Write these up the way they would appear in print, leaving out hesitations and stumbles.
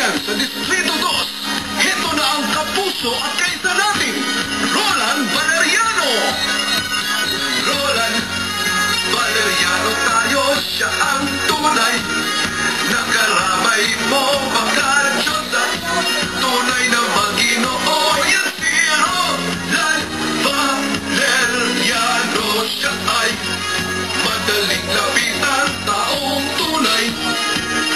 kaibigan sa Distrito 2. Heto na ang kapuso at kaisa natin, Roland Valeriano. Roland Valeriano tayo, siya ang tunay na karamay mo, makadiyos at tunay na Maginoo. Yan si Roland Valeriano, siya ay madaling lapitan, taong tunay,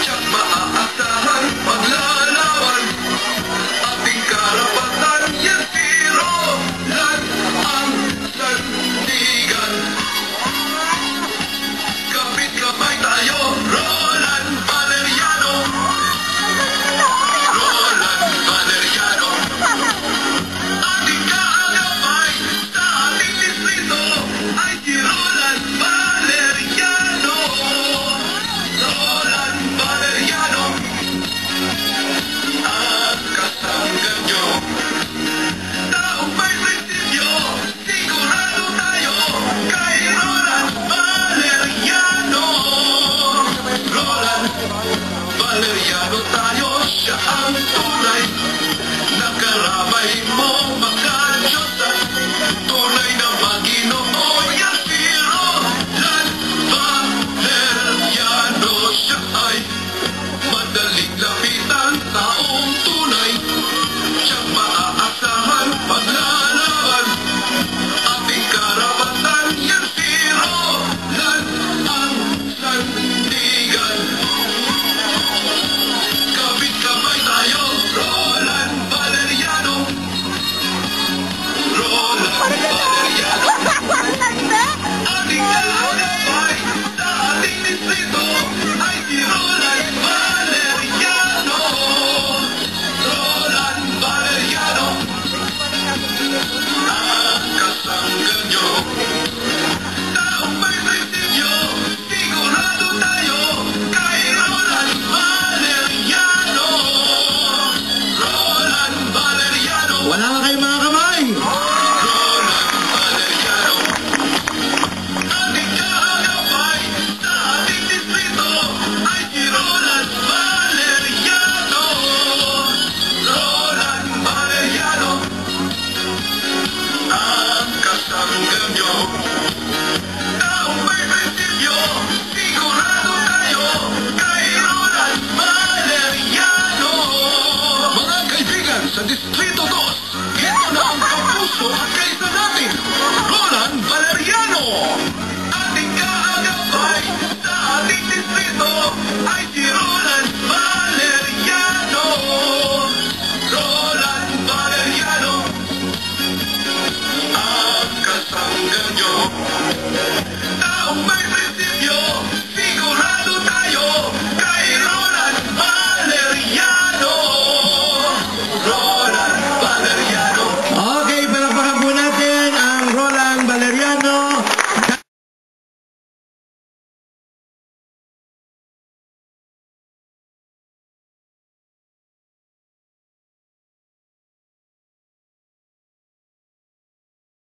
tiyak maaasahan, paglalaban ating karapatan. Yan si Roland ang sandigan. Kapit kamay tayo, Roland Valeriano. Roland Valeriano, ating kaagapay sa ating distrito ay si Roland Valeriano. Roland Valeriano, ang kasangga nyo, taong may prinsipyo, sigurado tayo kay Roland Valeriano. Roland Valeriano tayo.